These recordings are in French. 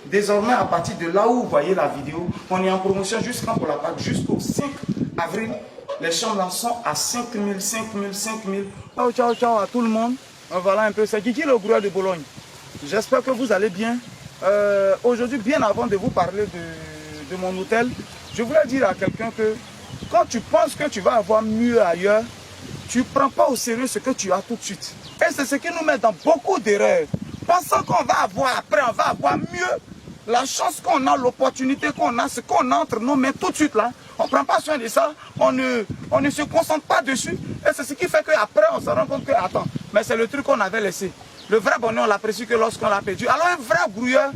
Désormais, à partir de là où vous voyez la vidéo, on est en promotion jusqu'en pour la Pâques, jusqu'au 5 avril. Les chambres là sont à 5 000, 5 000, 5 000. Ciao, ciao, ciao à tout le monde. Voilà un peu, c'est Guigui le Grouilleur de Bologne. J'espère que vous allez bien. Aujourd'hui, bien avant de vous parler de mon hôtel, je voulais dire à quelqu'un que quand tu penses que tu vas avoir mieux ailleurs, tu ne prends pas au sérieux ce que tu as tout de suite. Et c'est ce qui nous met dans beaucoup d'erreurs. Pensant qu'on va avoir après, on va avoir mieux. La chance qu'on a, l'opportunité qu'on a, ce qu'on a entre nos mains tout de suite là, on ne prend pas soin de ça, on ne se concentre pas dessus. Et c'est ce qui fait qu'après on se rend compte que, attends, mais c'est le truc qu'on avait laissé. Le vrai bonheur, on l'apprécie que lorsqu'on l'a perdu. Alors un vrai brouilleur,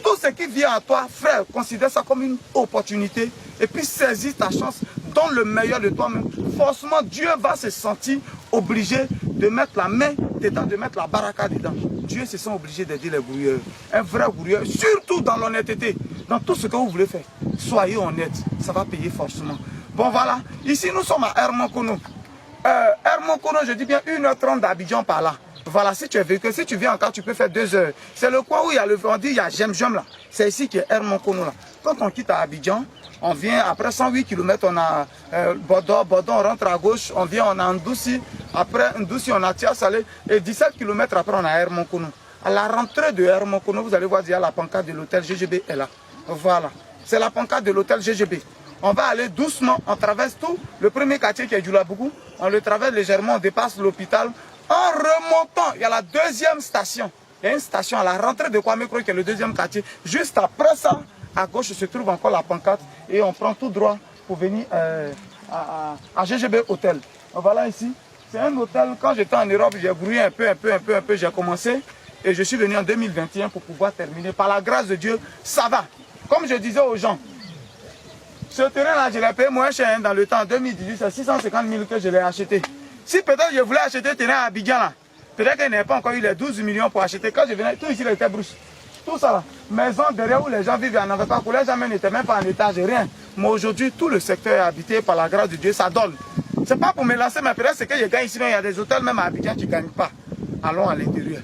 tout ce qui vient à toi, frère, considère ça comme une opportunité. Et puis saisis ta chance, donne le meilleur de toi-même. Forcément, Dieu va se sentir obligé de mettre la main dedans, de mettre la baraka dedans. Dieu se sent obligé d'aider les brouilleurs. Un vrai brouilleur, surtout dans l'honnêteté, dans tout ce que vous voulez faire. Soyez honnête, ça va payer forcément. Bon voilà, ici nous sommes à Hermonkono. Hermonkono, je dis bien 1h30 d'Abidjan par là. Voilà, si tu es véhicule, si tu viens encore, tu peux faire 2 heures. C'est le coin où il y a le vendredi, il y a Jem là. C'est ici qui est Hermonkono là. Quand on quitte à Abidjan, on vient, après 108 km, on a Bodon, on rentre à gauche, on vient, on a Ndoussi. Après Ndoussi, on a Tia Salé. Et 17 km après, on a Hermonkono. À la rentrée de Hermonkono, vous allez voir, il y a la pancarte de l'hôtel GGB est là. Voilà, c'est la pancarte de l'hôtel GGB. On va aller doucement, on traverse tout. Le premier quartier qui est Djoulabougou, on le traverse légèrement, on dépasse l'hôpital. En remontant, il y a la deuxième station. Il y a une station à la rentrée de Kwame Kroi qui est le deuxième quartier. Juste après ça, à gauche se trouve encore la pancarte et on prend tout droit pour venir à GGB Hôtel. Voilà ici, c'est un hôtel. Quand j'étais en Europe, j'ai brouillé un peu, j'ai commencé et je suis venu en 2021 pour pouvoir terminer. Par la grâce de Dieu, ça va. Comme je disais aux gens, ce terrain-là, je l'ai payé moins cher dans le temps. En 2018, c'est 650 000 que je l'ai acheté. Si peut-être je voulais acheter le terrain à Abidjan, là, peut-être qu'il n'y avait pas encore eu les 12 millions pour acheter. Quand je venais, tout ici, il était brousse. Tout ça là, maison derrière où les gens vivent, il n'y avait pas coulé, jamais n'était même pas en étage, rien. Mais aujourd'hui, tout le secteur est habité par la grâce de Dieu, ça donne. C'est pas pour me lancer, mais peut-être c'est que je gagne ici, mais il y a des hôtels même à Abidjan qui ne gagnent pas. Allons à l'intérieur.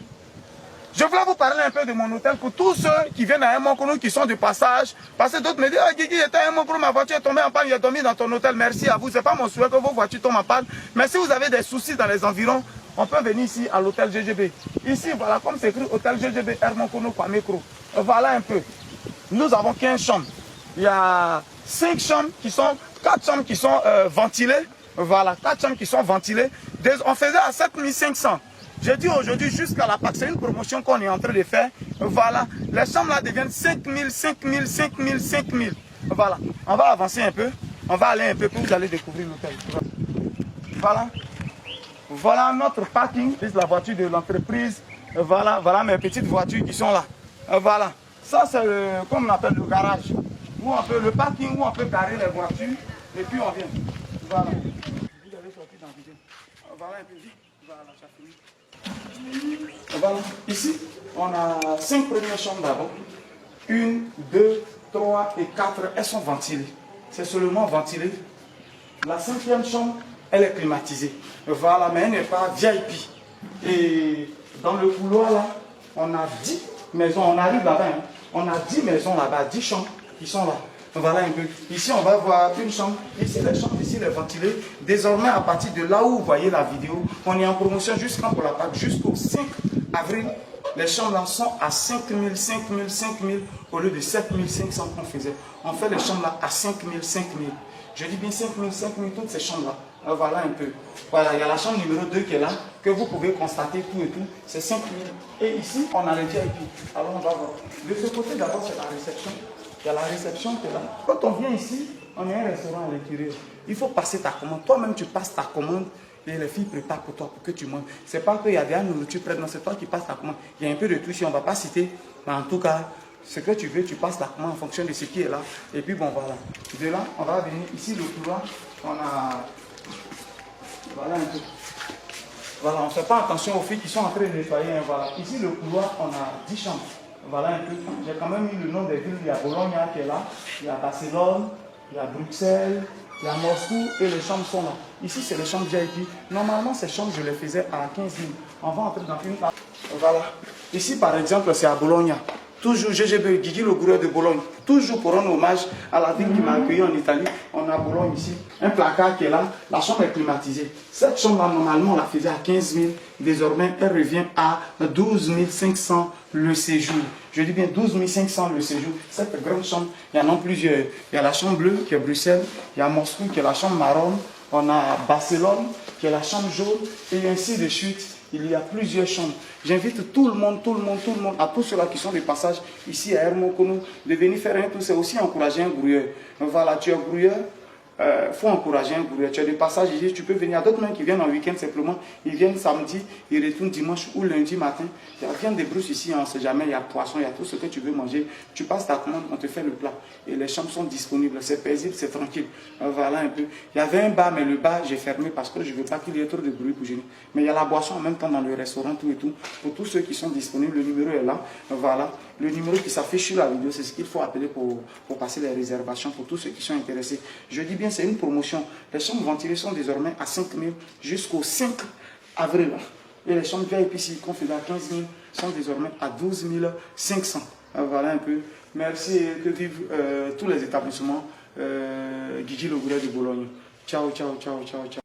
Je voulais vous parler un peu de mon hôtel pour tous ceux qui viennent à Hermonkono, qui sont de passage. Parce que d'autres me disent, ah Guigui, j'étais à Hermonkono, ma voiture est tombée en panne, j'ai dormi dans ton hôtel, merci à vous. Ce n'est pas mon souhait que vos voitures tombent en panne. Mais si vous avez des soucis dans les environs, on peut venir ici à l'hôtel GGB. Ici, voilà, comme c'est écrit hôtel GGB Hermonkono Kwame Kroi. Voilà un peu. Nous avons 15 chambres. Il y a 5 chambres qui sont, 4 chambres qui sont ventilées. Voilà, 4 chambres qui sont ventilées. On faisait à 7 500. Je dis aujourd'hui jusqu'à la Pâques, c'est une promotion qu'on est en train de faire. Voilà, les chambres là deviennent 5 000, 5 000, 5 000, 5 000. Voilà, on va avancer un peu. On va aller un peu pour vous allez découvrir l'hôtel. Voilà. Voilà notre parking, c'est la voiture de l'entreprise. Voilà, voilà mes petites voitures qui sont là. Voilà, ça c'est comme on appelle le garage. Où on peut, le parking où on peut garer les voitures et puis on vient. Voilà. Vous allez sortir dans la vidéo. Voilà un peu vite. Voilà, ça finit. Voilà, ici on a 5 premières chambres d'abord. 1, 2, 3 et 4, elles sont ventilées. C'est seulement ventilé. La 5e chambre, elle est climatisée. Voilà, mais elle n'est pas VIP. Et dans le couloir là, on a 10 maisons. On arrive là-bas, hein. On a 10 maisons là-bas, 10 chambres qui sont là. Voilà un peu. Ici, on va voir une chambre. Ici, les chambres, ici, les ventilées. Désormais, à partir de là où vous voyez la vidéo, on est en promotion jusqu'en pour la Pâques, jusqu'au 5 avril. Les chambres là sont à 5 000, 5 000, 5 000 au lieu de 7 500 qu'on faisait. On fait les chambres là à 5 000, 5 000. Je dis bien 5 000, 5 000, toutes ces chambres là. Voilà un peu. Voilà, il y a la chambre numéro 2 qui est là, que vous pouvez constater tout et tout. C'est 5 000. Et ici, on a le VIP. Alors, on va voir. De ce côté, d'abord, c'est la réception. Il y a la réception qui est là. Quand on vient ici, on est un restaurant à l'intérieur. Il faut passer ta commande. Toi-même, tu passes ta commande et les filles préparent pour toi, pour que tu manges. Ce n'est pas qu'il y a de la nourriture prête, non, c'est toi qui passes ta commande. Il y a un peu de tout ici, on ne va pas citer. Mais en tout cas, ce que tu veux, tu passes ta commande en fonction de ce qui est là. Et puis bon, voilà. De là, on va venir ici, le couloir. On a... Voilà un peu. Voilà, on ne fait pas attention aux filles qui sont en train de nettoyer. Hein, voilà. Ici, le couloir, on a 10 chambres. Voilà un peu. J'ai quand même mis le nom des villes. Il y a Bologna qui est là. Il y a Barcelone. Il y a Bruxelles. Il y a Moscou. Et les chambres sont là. Ici, c'est les chambres VIP. Normalement, ces chambres, je les faisais à 15 000. On va entrer dans une... Voilà. Ici, par exemple, c'est à Bologna. Toujours GGB, Guigui le gouverneur de Bologne. Toujours pour rendre hommage à la ville qui m'a accueilli en Italie. On a Bologne ici. Un placard qui est là. La chambre est climatisée. Cette chambre-là, normalement, on la faisait à 15 000. Désormais, elle revient à 12 500 le séjour. Je dis bien 12 500 le séjour. Cette grande chambre, il y en a plusieurs. Il y a la chambre bleue qui est Bruxelles. Il y a Moscou qui est la chambre marron. On a Barcelone qui est la chambre jaune. Et ainsi de suite. Il y a plusieurs chambres. J'invite tout le monde, à tous ceux-là qui sont de passage ici à Hermokono, de venir faire un tour. C'est aussi encourager un grouilleur. Voilà, tu es grouilleur. Faut encourager un grouilleur. Tu as des passages ici, tu peux venir. Il y a d'autres gens qui viennent en week-end simplement. Ils viennent samedi, ils retournent dimanche ou lundi matin. Il y a viande de brousse ici, on ne sait jamais. Il y a poisson, il y a tout ce que tu veux manger. Tu passes ta commande, on te fait le plat. Et les chambres sont disponibles. C'est paisible, c'est tranquille. Voilà un peu. Il y avait un bar, mais le bar, j'ai fermé parce que je ne veux pas qu'il y ait trop de bruit pour gêner. Mais il y a la boisson en même temps dans le restaurant, tout et tout. Pour tous ceux qui sont disponibles, le numéro est là. Voilà. Le numéro qui s'affiche sur la vidéo, c'est ce qu'il faut appeler pour passer les réservations pour tous ceux qui sont intéressés. Je dis bien, c'est une promotion. Les chambres ventilées sont désormais à 5 000 jusqu'au 5 avril. Et les chambres VIP ici, qu'on faisait à 15 000, sont désormais à 12 500. Voilà un peu. Merci et que vivent tous les établissements Guigui le gouverneur de Bologne. Ciao, ciao, ciao, ciao, ciao.